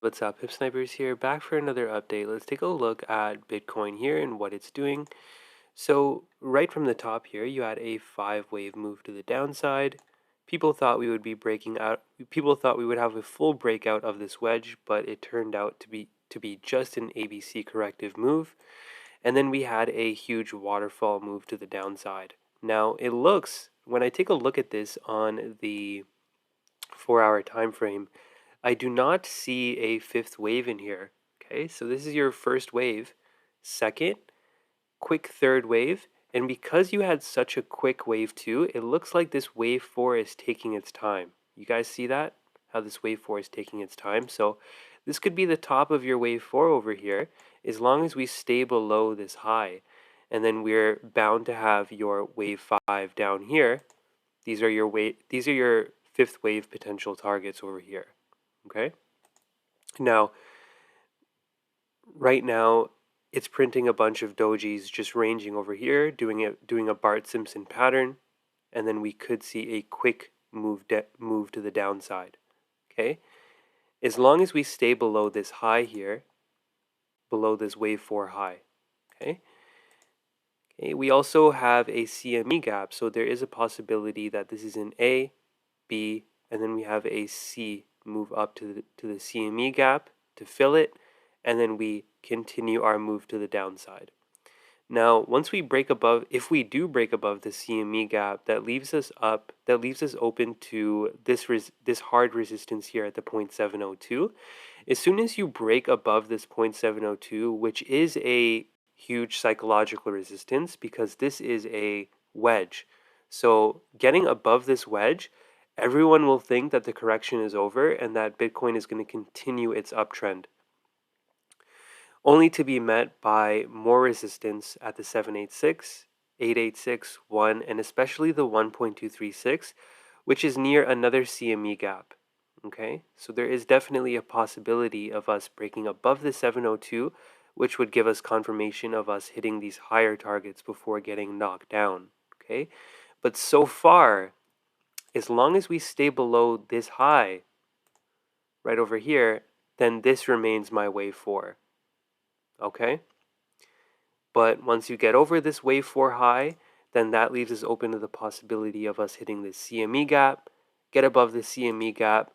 What's up, PipSnipers here, back for another update. Let's take a look at Bitcoin here and what it's doing. So right from the top here, you had a 5-wave move to the downside. People thought we would be breaking out. People thought we would have a full breakout of this wedge, but it turned out to be just an ABC corrective move. And then we had a huge waterfall move to the downside. Now it looks, when I take a look at this on the 4-hour time frame, I do not see a fifth wave in here. Okay, so this is your first wave, second, quick third wave, and because you had such a quick wave 2, it looks like this wave 4 is taking its time. You guys see that? How this wave 4 is taking its time? So this could be the top of your wave 4 over here, as long as we stay below this high. And then we're bound to have your wave 5 down here. These are your fifth wave potential targets over here. Okay? Now, right now, it's printing a bunch of dojis just ranging over here, doing a Bart Simpson pattern, and then we could see a quick move to the downside. Okay? As long as we stay below this high here, below this wave 4 high. Okay? Okay, we also have a CME gap, so there is a possibility that this is an A, B, and then we have a C move up to the CME gap to fill it, and then we continue our move to the downside. Now, once we break above, if we do break above the CME gap, that leaves us open to this hard resistance here at the 0.702. As soon as you break above this 0.702, which is a huge psychological resistance because this is a wedge. So getting above this wedge, everyone will think that the correction is over and that Bitcoin is going to continue its uptrend, only to be met by more resistance at the 786, 886, 1, and especially the 1.236, which is near another CME gap. Okay, so there is definitely a possibility of us breaking above the 702, which would give us confirmation of us hitting these higher targets before getting knocked down. Okay, but so far, as long as we stay below this high right over here, then this remains my wave 4. Okay, but once you get over this wave 4 high, then that leaves us open to the possibility of us hitting the CME gap. Get above the CME gap,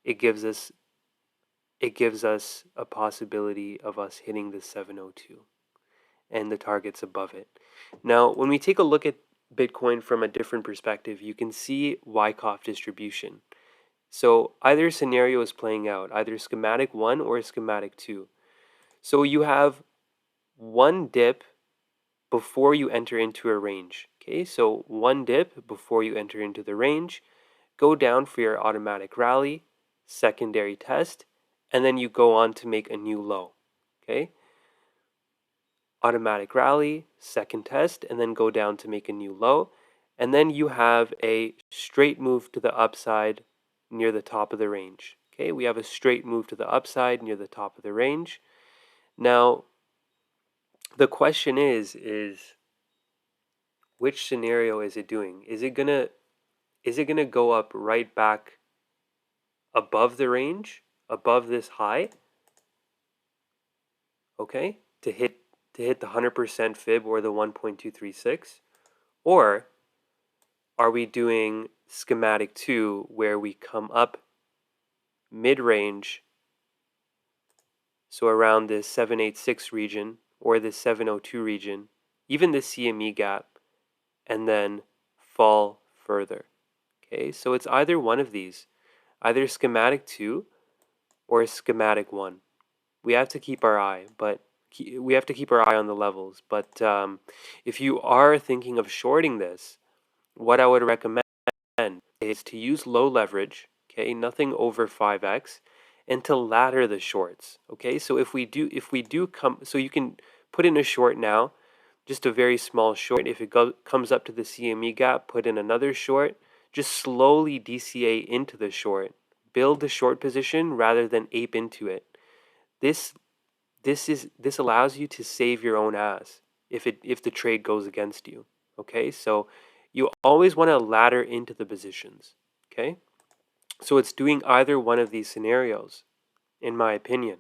it gives us a possibility of us hitting the 702 and the targets above it. Now, when we take a look at Bitcoin from a different perspective, you can see Wyckoff distribution. So either scenario is playing out, either schematic 1 or schematic 2. So you have one dip before you enter into a range. Okay, so one dip before you enter into the range, go down for your automatic rally, secondary test, and then you go on to make a new low. Okay, automatic rally, second test, and then go down to make a new low, and then you have a straight move to the upside near the top of the range. Okay, we have a straight move to the upside near the top of the range. Now, the question is which scenario is it doing? Is it gonna go up right back above the range, above this high? Okay, to hit the 100% fib or the 1.236, or are we doing schematic 2 where we come up mid-range, so around this 786 region or this 702 region, even the CME gap, and then fall further? Okay, so it's either one of these, either schematic 2 or schematic 1. We have to keep our eye, but we have to keep our eye on the levels. But if you are thinking of shorting this, what I would recommend is to use low leverage, okay, nothing over 5x, and to ladder the shorts. Okay, so if we do come, so you can put in a short now, just a very small short. If it comes up to the CME gap, put in another short. Just slowly DCA into the short. Build the short position rather than ape into it. This allows you to save your own ass if the trade goes against you. Okay, so you always want to ladder into the positions. Okay, so it's doing either one of these scenarios. in my opinion.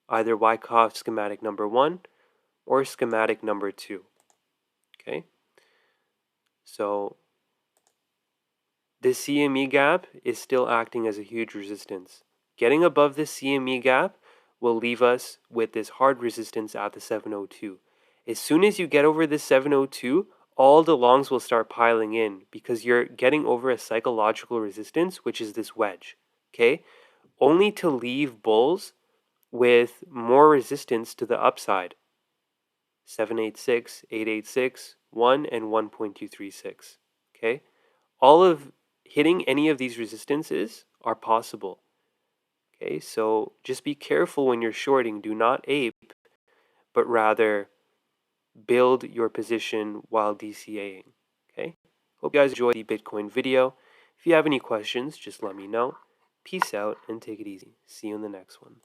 Either Wyckoff schematic number 1 or schematic number 2. Okay? So this CME gap is still acting as a huge resistance. Getting above this CME gap will leave us with this hard resistance at the 702. As soon as you get over this 702, all the longs will start piling in because you're getting over a psychological resistance, which is this wedge. Okay? Only to leave bulls with more resistance to the upside. 786, 886, 1, and 1.236. Okay? All of hitting any of these resistances are possible. Okay? So just be careful when you're shorting. Do not ape, but rather build your position while DCAing. Okay? Hope you guys enjoyed the Bitcoin video. If you have any questions, just let me know. Peace out and take it easy. See you in the next one.